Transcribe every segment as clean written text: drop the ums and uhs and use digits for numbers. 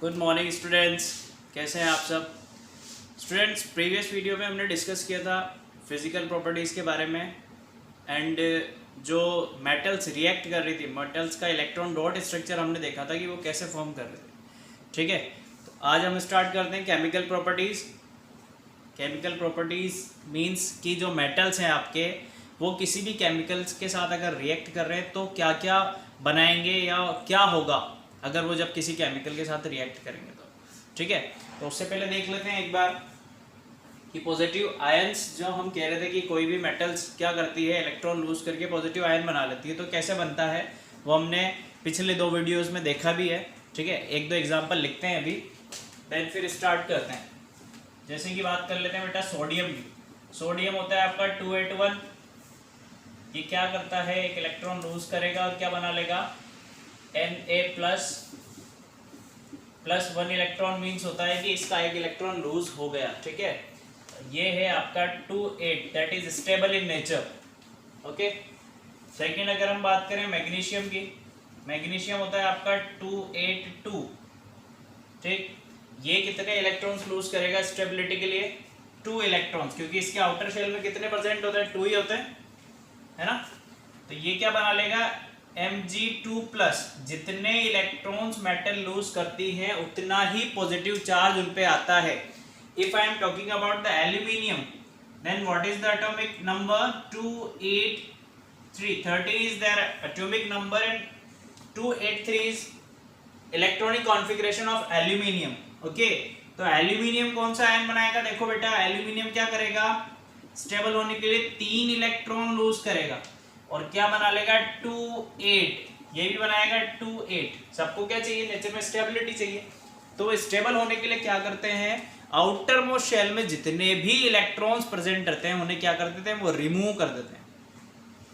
Good morning students, कैसे हैं आप सब स्टूडेंट्स। प्रीवियस वीडियो में हमने डिस्कस किया था फिज़िकल प्रॉपर्टीज़ के बारे में एंड जो मेटल्स रिएक्ट कर रही थी, मेटल्स का इलेक्ट्रॉन डॉट स्ट्रक्चर हमने देखा था कि वो कैसे फॉर्म कर रहे थे। ठीक है, तो आज हम स्टार्ट करते हैं chemical properties. Chemical properties means कि जो मेटल्स हैं आपके, वो किसी भी केमिकल्स के साथ अगर रिएक्ट कर रहे हैं तो क्या क्या बनाएंगे या क्या होगा अगर वो जब किसी केमिकल के साथ रिएक्ट करेंगे तो। ठीक है, तो उससे पहले देख लेते हैं एक बार कि पॉजिटिव आयंस जो हम कह रहे थे कि कोई भी मेटल्स क्या करती है, इलेक्ट्रॉन लूज करके पॉजिटिव आयन बना लेती है। तो कैसे बनता है वो हमने पिछले 2 वीडियोज़ में देखा भी है। ठीक है, 1-2 एग्जाम्पल लिखते हैं अभी, देन फिर स्टार्ट करते हैं। जैसे कि बात कर लेते हैं बेटा सोडियम की। सोडियम होता है आपका 281। ये क्या करता है, एक इलेक्ट्रॉन लूज करेगा और क्या बना लेगा, Na प्लस 1 इलेक्ट्रॉन मीन्स होता है कि इसका एक इलेक्ट्रॉन लूज हो गया। ठीक है, ये है आपका 28, that is stable in nature. Okay, second अगर हम बात करें मैग्नीशियम की, मैग्नीशियम होता है आपका 282। ठीक, ये कितने इलेक्ट्रॉन्स लूज करेगा स्टेबिलिटी के लिए, 2 इलेक्ट्रॉन्स, क्योंकि इसके आउटर शेल में कितने परसेंट होते हैं, 2 ही होते हैं, है ना। तो ये क्या बना लेगा, Mg2+। जितने इलेक्ट्रॉन्स मेटल लूज करती है उतना ही पॉजिटिव चार्ज उन पे आता है। If I am talking about the aluminium, then what is the atomic number, 283। 30 is their atomic number and 283 is electronic configuration of aluminium. Okay, तो एल्यूमिनियम कौन सा आयन बनाएगा, देखो बेटा एल्यूमिनियम क्या करेगा, स्टेबल होने के लिए 3 इलेक्ट्रॉन लूज करेगा और क्या बना लेगा, 28। ये भी बनाएगा 28। सबको क्या चाहिए, नेचर में स्टेबिलिटी चाहिए। तो स्टेबल होने के लिए क्या करते हैं, आउटर मोस्ट शेल में जितने भी इलेक्ट्रॉन्स प्रेजेंट रहते हैं उन्हें क्या कर देते हैं, वो रिमूव कर देते हैं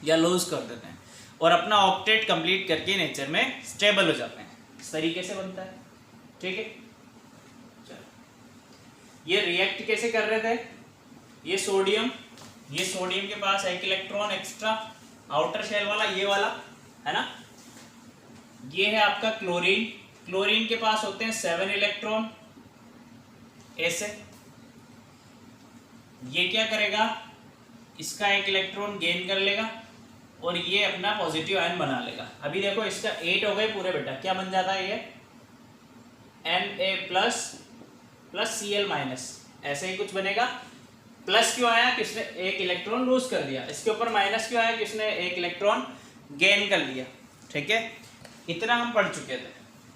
या लूज कर देते हैं और अपना ऑक्टेट कंप्लीट करके नेचर में स्टेबल हो जाते हैं। इस तरीके से बनता है। ठीक है, चलो ये रिएक्ट कैसे कर रहे थे, ये सोडियम के पास एक इलेक्ट्रॉन एक्स्ट्रा, आउटर शेल वाला ये वाला है ना। ये है आपका क्लोरीन, क्लोरीन के पास होते हैं 7 इलेक्ट्रॉन ऐसे। ये क्या करेगा, इसका एक इलेक्ट्रॉन गेन कर लेगा और ये अपना पॉजिटिव आयन बना लेगा। अभी देखो इसका 8 हो गए पूरे बेटा, क्या बन जाता है ये, Na+ Cl-, ऐसे ही कुछ बनेगा। प्लस क्यों आया, किसने एक इलेक्ट्रॉन लूज कर दिया, इसके ऊपर माइनस क्यों आया, किसने एक इलेक्ट्रॉन गेन कर लिया। ठीक है, इतना हम पढ़ चुके थे।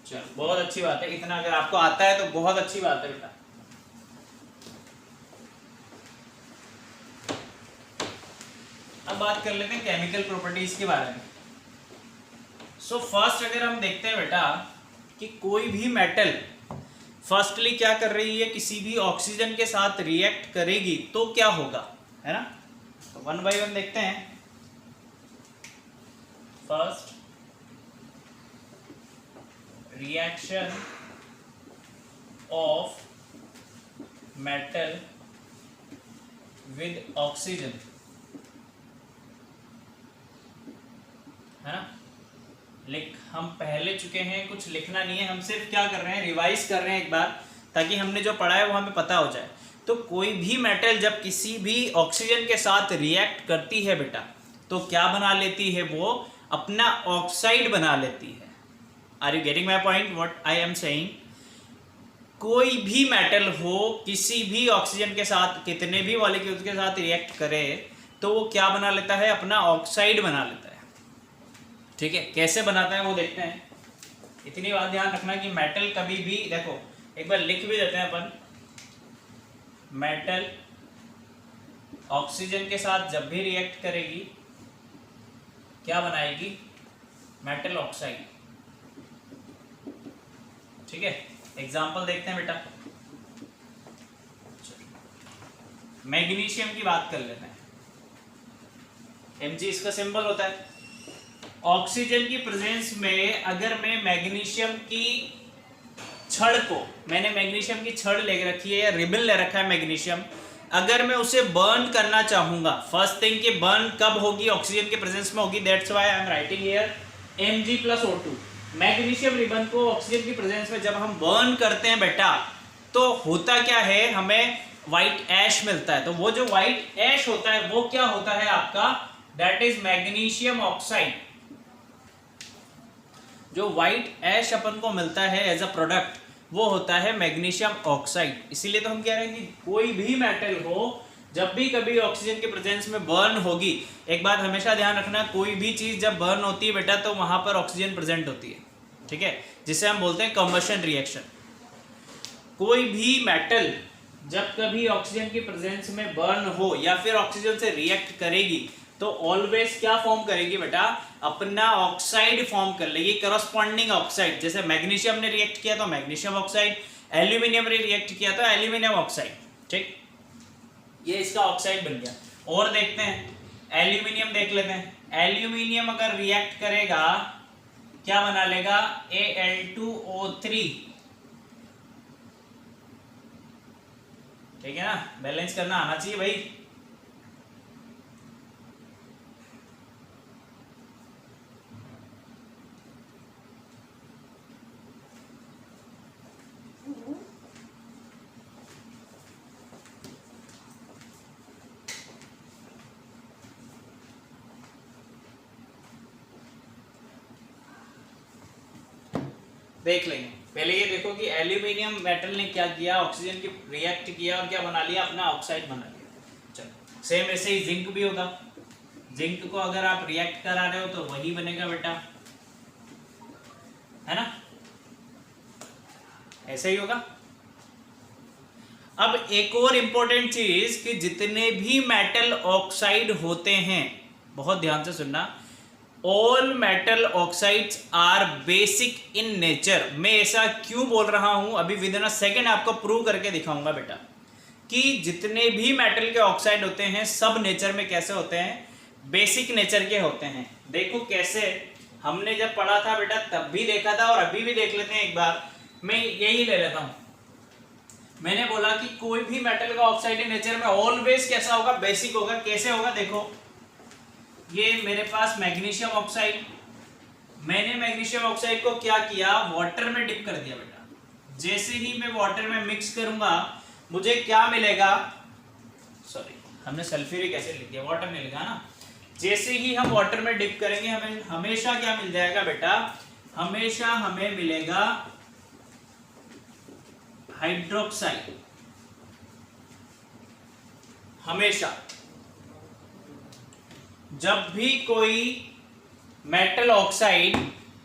चलो बहुत अच्छी बात है, इतना अगर आपको आता है तो बहुत अच्छी बात है बेटा। अब बात कर लेते हैं केमिकल प्रॉपर्टीज के बारे में। सो फर्स्ट अगर हम देखते हैं बेटा कि कोई भी मेटल फर्स्टली क्या कर रही है, किसी भी ऑक्सीजन के साथ रिएक्ट करेगी तो क्या होगा, है ना। तो 1 बाय 1 देखते हैं। First reaction of metal with oxygen, है ना। हम पहले चुके हैं, कुछ लिखना नहीं है, हम सिर्फ क्या कर रहे हैं, रिवाइज कर रहे हैं एक बार, ताकि हमने जो पढ़ा है वो हमें पता हो जाए। तो कोई भी मेटल जब किसी भी ऑक्सीजन के साथ रिएक्ट करती है बेटा तो क्या बना लेती है, वो अपना ऑक्साइड बना लेती है। Are you getting my point, what I am saying. कोई भी मेटल हो, किसी भी ऑक्सीजन के साथ, कितने भी मॉलिक्यूल्स के साथ रिएक्ट करे तो वो क्या बना लेता है, अपना ऑक्साइड बना लेता है। ठीक है, कैसे बनाता है वो देखते हैं। इतनी बात ध्यान रखना कि मेटल कभी भी, देखो एक बार लिख भी देते हैं अपन, मेटल ऑक्सीजन के साथ जब भी रिएक्ट करेगी क्या बनाएगी, मेटल ऑक्साइड। ठीक है, एग्जांपल देखते हैं बेटा। मैग्नीशियम की बात कर लेते हैं, Mg इसका सिंबल होता है। ऑक्सीजन की प्रेजेंस में अगर मैं मैग्नीशियम की छड़ को, मैंने मैग्नीशियम की छड़ ले रखी है या रिबन ले रखा है मैग्नीशियम, अगर मैं उसे बर्न करना चाहूंगा, फर्स्ट थिंग कि बर्न कब होगी, ऑक्सीजन के प्रेजेंस में होगी। That's why I am writing here Mg+O2। Magnesium ribbon को ऑक्सीजन की प्रेजेंस में जब हम बर्न करते हैं बेटा, तो होता क्या है, हमें व्हाइट ऐश मिलता है। तो वो जो व्हाइट ऐश होता है वो क्या होता है आपका, दैट इज मैग्नीशियम ऑक्साइड। जो व्हाइट ऐश अपन को मिलता है एज अ प्रोडक्ट, वो होता है मैग्नीशियम ऑक्साइड। इसीलिए तो हम कह रहे हैं कि कोई भी मेटल हो, जब भी कभी ऑक्सीजन के प्रेजेंस में बर्न होगी, एक बात हमेशा ध्यान रखना, कोई भी चीज जब बर्न होती है बेटा तो वहां पर ऑक्सीजन प्रेजेंट होती है, ठीक है, जिसे हम बोलते हैं कंबशन रिएक्शन। कोई भी मेटल जब कभी ऑक्सीजन की प्रेजेंस में बर्न हो या फिर ऑक्सीजन से रिएक्ट करेगी, तो ऑलवेज क्या फॉर्म करेगी बेटा, अपना ऑक्साइड फॉर्म कर लेगी, करस्पॉन्डिंग ऑक्साइड। जैसे मैग्नीशियम ने रिएक्ट किया तो मैग्नीशियम ऑक्साइड, एल्यूमिनियम ने रिएक्ट किया तो एल्यूमिनियम ऑक्साइड, ठीक, ये इसका ऑक्साइड बन गया। और देखते हैं, एल्यूमिनियम देख लेते हैं। एल्यूमिनियम अगर रिएक्ट करेगा क्या बना लेगा, Al2O3, ठीक है ना, बैलेंस करना आना चाहिए भाई। देख लेंगे, पहले ये देखो कि एल्यूमिनियम मेटल ने क्या किया, ऑक्सीजन की रिएक्ट किया और क्या बना लिया, अपना ऑक्साइड बना लिया। चलो सेम ऐसे ही जिंक भी होगा। जिंक को अगर आप रिएक्ट करा रहे हो तो वही बनेगा बेटा, है ना, ऐसे ही होगा। अब एक और इंपॉर्टेंट चीज कि जितने भी मेटल ऑक्साइड होते हैं, बहुत ध्यान से सुनना, all metal oxides are basic in nature. मैं ऐसा क्यों बोल रहा हूं, अभी विद इन अ सेकेंड आपको प्रूव करके दिखाऊंगा बेटा, कि जितने भी मेटल के ऑक्साइड होते हैं सब नेचर में कैसे होते हैं, बेसिक नेचर के होते हैं। देखो कैसे, हमने जब पढ़ा था बेटा तब भी देखा था और अभी भी देख लेते हैं एक बार। मैं यही ले लेता हूं, मैंने बोला कि कोई भी मेटल का ऑक्साइड इन नेचर में ऑलवेज कैसा होगा, बेसिक होगा। कैसे होगा, देखो ये मेरे पास मैग्नीशियम ऑक्साइड, मैंने मैग्नीशियम ऑक्साइड को क्या किया, वाटर में डिप कर दिया बेटा। जैसे ही मैं वाटर में मिक्स करूंगा मुझे क्या मिलेगा, सॉरी हमने सल्फ्यूरिक एसिड लिख दिया, वाटर नहीं लिखा ना। जैसे ही हम वाटर में डिप करेंगे हमें हमेशा क्या मिल जाएगा बेटा, हमेशा हमें मिलेगा हाइड्रोक्साइड, हमेशा। जब भी कोई मेटल ऑक्साइड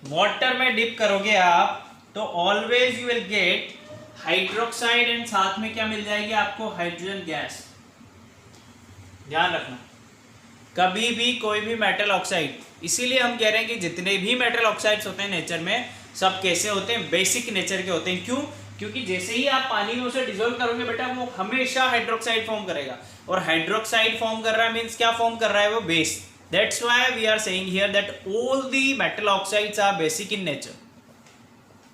वाटर में डिप करोगे आप तो always you will get hydroxide and साथ में क्या मिल जाएगी आपको, हाइड्रोजन गैस। ध्यान रखना, कभी भी कोई भी मेटल ऑक्साइड, इसीलिए हम कह रहे हैं कि जितने भी मेटल ऑक्साइड्स होते हैं नेचर में सब कैसे होते हैं, बेसिक नेचर के होते हैं। क्यों, क्योंकि जैसे ही आप पानी में उसे डिसॉल्व करोगे बेटा वो हमेशा हाइड्रोक्साइड फॉर्म करेगा, और हाइड्रोक्साइड फॉर्म कर रहा है मींस क्या फॉर्म कर रहा है, वो base. That's why we are saying here that all the metal oxides are basic in nature.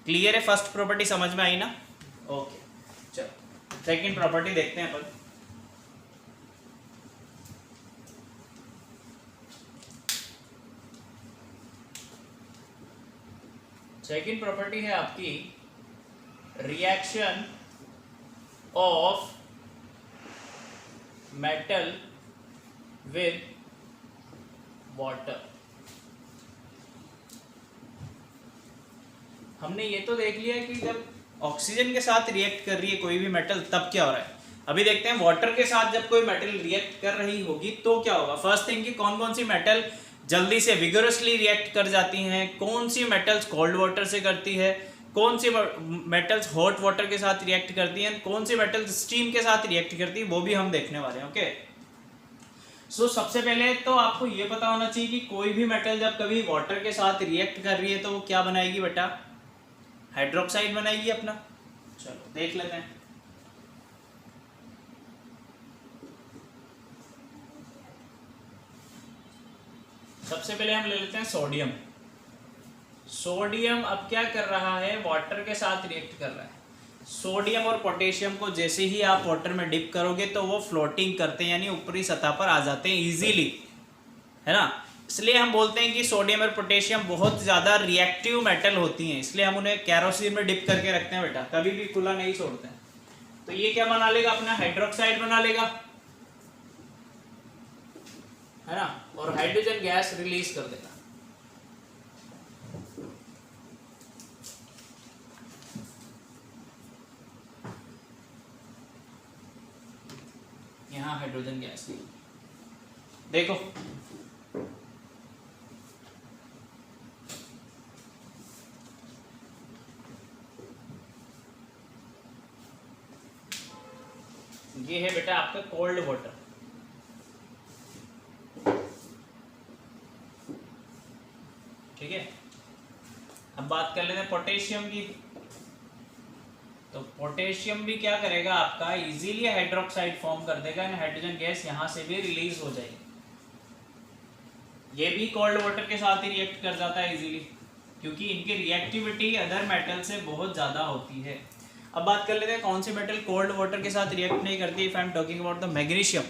Clear है, फर्स्ट प्रॉपर्टी समझ में आई ना, ओके। चलो सेकंड प्रॉपर्टी देखते हैं अपन। सेकंड प्रॉपर्टी है आपकी reaction of metal with water. हमने ये तो देख लिया कि जब ऑक्सीजन के साथ रिएक्ट कर रही है कोई भी मेटल तब क्या हो रहा है। अभी देखते हैं वाटर के साथ जब कोई मेटल रिएक्ट कर रही होगी तो क्या होगा। फर्स्ट थिंग कि कौन कौन सी मेटल जल्दी से विगरसली रिएक्ट कर जाती हैं, कौन सी मेटल्स कोल्ड वाटर से करती है, कौन सी मेटल्स हॉट वाटर के साथ रिएक्ट करती हैं, कौन सी मेटल्स स्टीम के साथ रिएक्ट करती है, वो भी हम देखने वाले हैं। ओके, सो सबसे पहले तो आपको ये पता होना चाहिए कि कोई भी मेटल जब कभी वाटर के साथ रिएक्ट कर रही है तो वो क्या बनाएगी बेटा, हाइड्रोक्साइड बनाएगी अपना। चलो देख लेते हैं। सबसे पहले हम ले लेते हैं सोडियम। सोडियम अब क्या कर रहा है, वाटर के साथ रिएक्ट कर रहा है। सोडियम और पोटेशियम को जैसे ही आप वाटर में डिप करोगे तो वो फ्लोटिंग करते हैं, यानी ऊपरी सतह पर आ जाते हैं इजीली, है ना। इसलिए हम बोलते हैं कि सोडियम और पोटेशियम बहुत ज़्यादा रिएक्टिव मेटल होती हैं, इसलिए हम उन्हें कैरोसिन में डिप करके रखते हैं बेटा, कभी भी खुला नहीं छोड़ते हैं। तो ये क्या बना लेगा, अपना हाइड्रोक्साइड बना लेगा, है ना, और हाइड्रोजन गैस रिलीज कर देगा। यहां हाइड्रोजन गैस देखो, ये है बेटा आपका कोल्ड वाटर, ठीक है। अब बात कर लेते हैं पोटेशियम की। तो पोटेशियम भी क्या करेगा, आपका इजीली हाइड्रोक्साइड फॉर्म कर देगा एंड हाइड्रोजन गैस यहां से भी रिलीज हो जाएगी। ये भी कोल्ड वाटर के साथ ही रिएक्ट कर जाता है इजीली, क्योंकि इनकी रिएक्टिविटी अदर मेटल से बहुत ज़्यादा होती है। अब बात कर लेते हैं कौन सी मेटल कोल्ड वाटर के साथ रिएक्ट नहीं करती। If I am talking about the magnesium,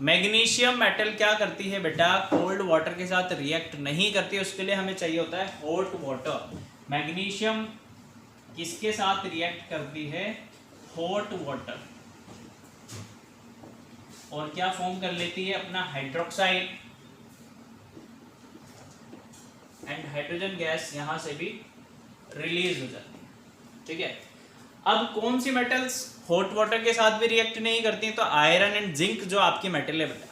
magnesium metal क्या करती है बेटा, कोल्ड वाटर के साथ रिएक्ट नहीं करती, उसके लिए हमें चाहिए होता है हॉट वाटर। मैग्नीशियम किसके साथ रिएक्ट करती है, हॉट वाटर, और क्या फॉर्म कर लेती है, अपना हाइड्रोक्साइड एंड हाइड्रोजन गैस यहां से भी रिलीज हो जाती है, ठीक है। अब कौन सी मेटल्स हॉट वाटर के साथ भी रिएक्ट नहीं करती हैं, तो आयरन एंड जिंक जो आपकी मेटल है बेटा,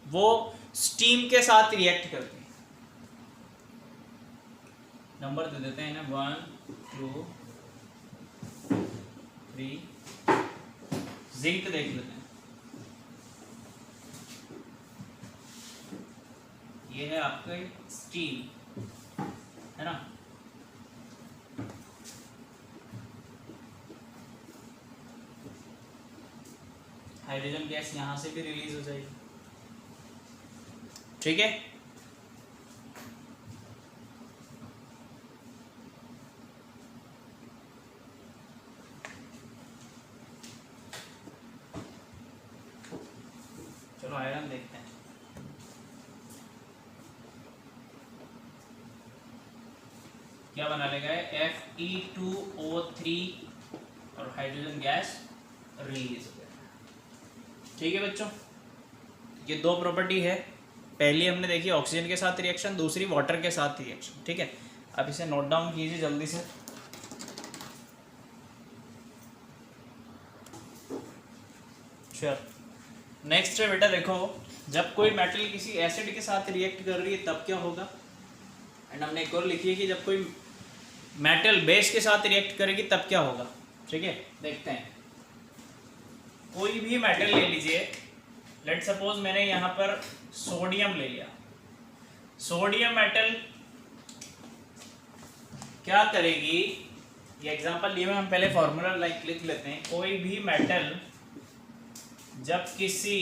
वो स्टीम के साथ रिएक्ट करती है। नंबर दे देते हैं ना, 1 2 3। जिंक देख लेते हैं, ये है आपका स्टीम, है ना। हाइड्रोजन गैस यहां से भी रिलीज हो जाएगी, ठीक है। चलो आयरन देखते हैं। क्या बना लेगा, Fe2O3 और हाइड्रोजन गैस रिलीज हो गया, ठीक है बच्चों। ये दो प्रॉपर्टी है, पहली हमने देखी ऑक्सीजन के साथ रिएक्शन, दूसरी वाटर के साथ रिएक्शन, ठीक है। अब इसे नोट डाउन कीजिए जल्दी से। चलो नेक्स्ट है बेटा, देखो जब कोई मेटल किसी एसिड के साथ रिएक्ट कर रही है तब क्या होगा, एंड हमने एक और लिखी है कि जब कोई मेटल बेस के साथ रिएक्ट करेगी तब क्या होगा, ठीक है। देखते हैं, कोई भी मेटल ले लीजिए, लेट सपोज मैंने यहाँ पर सोडियम ले लिया। सोडियम मेटल क्या करेगी, ये एग्जांपल लिए हुए हम पहले फॉर्मूला लिख लेते हैं। कोई भी मेटल जब किसी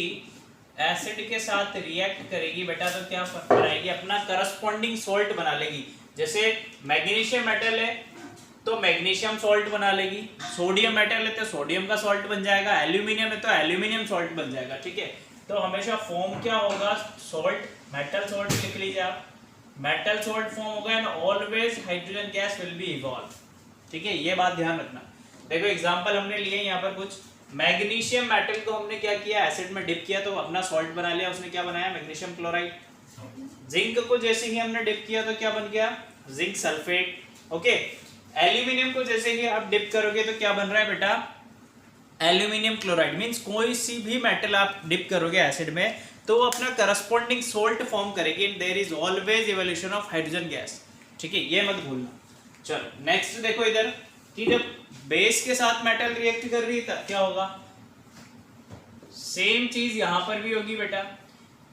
एसिड के साथ रिएक्ट करेगी बेटा तो क्या बनाएगी, अपना करस्पॉन्डिंग सॉल्ट बना लेगी। जैसे मैग्नीशियम मेटल है तो मैग्नीशियम सॉल्ट बना लेगी, सोडियम मेटल है तो सोडियम का सॉल्ट बन जाएगा, एल्यूमिनियम है तो एल्यूमिनियम सॉल्ट बन जाएगा, ठीक है। तो हमेशा फॉर्म क्या होगा, सॉल्ट, मेटल सॉल्ट लिख लीजिए आप, मेटल सॉल्ट फॉर्म होगा and always hydrogen gas will be evolve, ठीक है। ये बात ध्यान रखना। देखो एग्जांपल हमने लिए यहाँ पर कुछ, मैग्नीशियम मेटल को हमने क्या किया, एसिड में डिप किया तो अपना सॉल्ट बना लिया, उसने क्या बनाया, मैग्नीशियम क्लोराइड। जिंक को जैसे ही हमने डिप किया तो क्या बन गया, जिंक सल्फेट, ओके। एल्यूमिनियम को जैसे ही आप डिप करोगे तो क्या बन रहा है बेटा, एल्यूमिनियम क्लोराइड। मींस कोई सी भी मेटल आप डिप करोगे एसिड में तो वो अपना करस्पॉन्डिंग सोल्ट फॉर्म करेगी and there is always evolution of hydrogen gas, ठीक है, ये मत भूलना। चलो नेक्स्ट देखो इधर कि जब बेस के साथ मेटल रिएक्ट कर रही है तब क्या होगा, सेम चीज यहां पर भी होगी बेटा।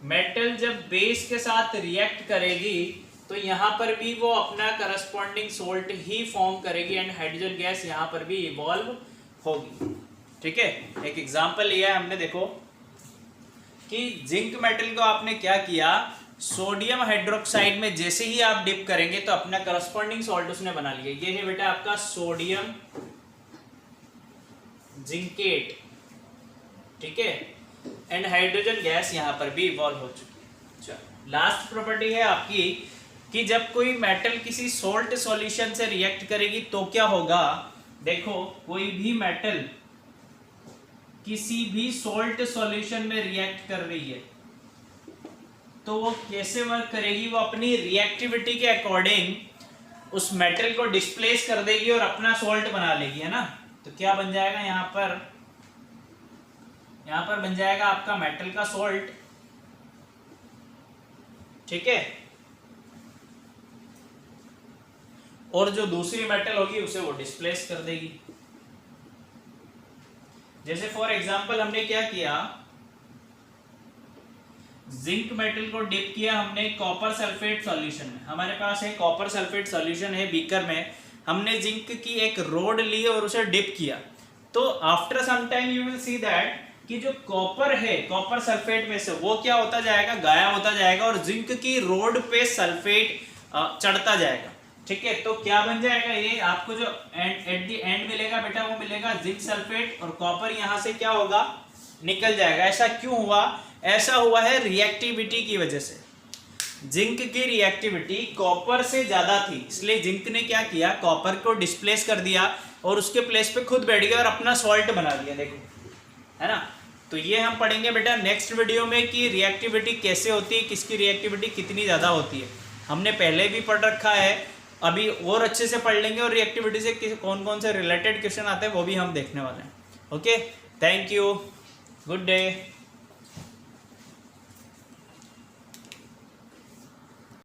मेटल जब बेस के साथ रिएक्ट करेगी तो यहाँ पर भी वो अपना करस्पॉन्डिंग सोल्ट ही फॉर्म करेगी एंड हाइड्रोजन गैस यहाँ पर भी इवॉल्व होगी, ठीक है। एक एग्जांपल लिया है हमने, देखो कि जिंक मेटल को आपने क्या किया, सोडियम हाइड्रोक्साइड में जैसे ही आप डिप करेंगे तो अपना करस्पॉन्डिंग सॉल्ट उसने बना लिया। ये है बेटा आपका सोडियम जिंकेट, ठीक है, एंड हाइड्रोजन गैस यहाँ पर भी इवॉल्व हो चुकी है। चलो लास्ट प्रॉपर्टी है आपकी कि जब कोई मेटल किसी सोल्ट सॉल्यूशन से रिएक्ट करेगी तो क्या होगा। देखो कोई भी मेटल किसी भी सोल्ट सॉल्यूशन में रिएक्ट कर रही है तो वो कैसे वर्क करेगी, वो अपनी रिएक्टिविटी के अकॉर्डिंग उस मेटल को डिस्प्लेस कर देगी और अपना सोल्ट बना लेगी, है ना। तो क्या बन जाएगा यहाँ पर बन जाएगा आपका मेटल का सोल्ट, ठीक है। और जो दूसरी मेटल होगी उसे वो डिस्प्लेस कर देगी। जैसे फॉर एग्जांपल हमने क्या किया, जिंक मेटल को डिप किया हमने कॉपर सल्फेट सॉल्यूशन में। हमारे पास एक कॉपर सल्फेट सॉल्यूशन है बीकर में, हमने जिंक की एक रोड ली और उसे डिप किया। तो after some time you will see that कि जो कॉपर है कॉपर सल्फेट में से वो क्या होता जाएगा, गायब होता जाएगा और जिंक की रोड पे सल्फेट चढ़ता जाएगा, ठीक है। तो क्या बन जाएगा, ये आपको जो एट द एंड मिलेगा बेटा वो मिलेगा जिंक सल्फेट और कॉपर यहाँ से क्या होगा, निकल जाएगा। ऐसा क्यों हुआ, ऐसा हुआ है रिएक्टिविटी की वजह से। जिंक की रिएक्टिविटी कॉपर से ज्यादा थी, इसलिए जिंक ने क्या किया, कॉपर को डिस्प्लेस कर दिया और उसके प्लेस पे खुद बैठ गया और अपना सॉल्ट बना दिया, देखो, है ना। तो ये हम पढ़ेंगे बेटा नेक्स्ट वीडियो में कि रिएक्टिविटी कैसे होती है, किसकी रिएक्टिविटी कितनी ज़्यादा होती है। हमने पहले भी पढ़ रखा है, अभी और अच्छे से पढ़ लेंगे और रिएक्टिविटी से कौन कौन से रिलेटेड क्वेश्चन आते हैं वो भी हम देखने वाले हैं। Okay, thank you, good day.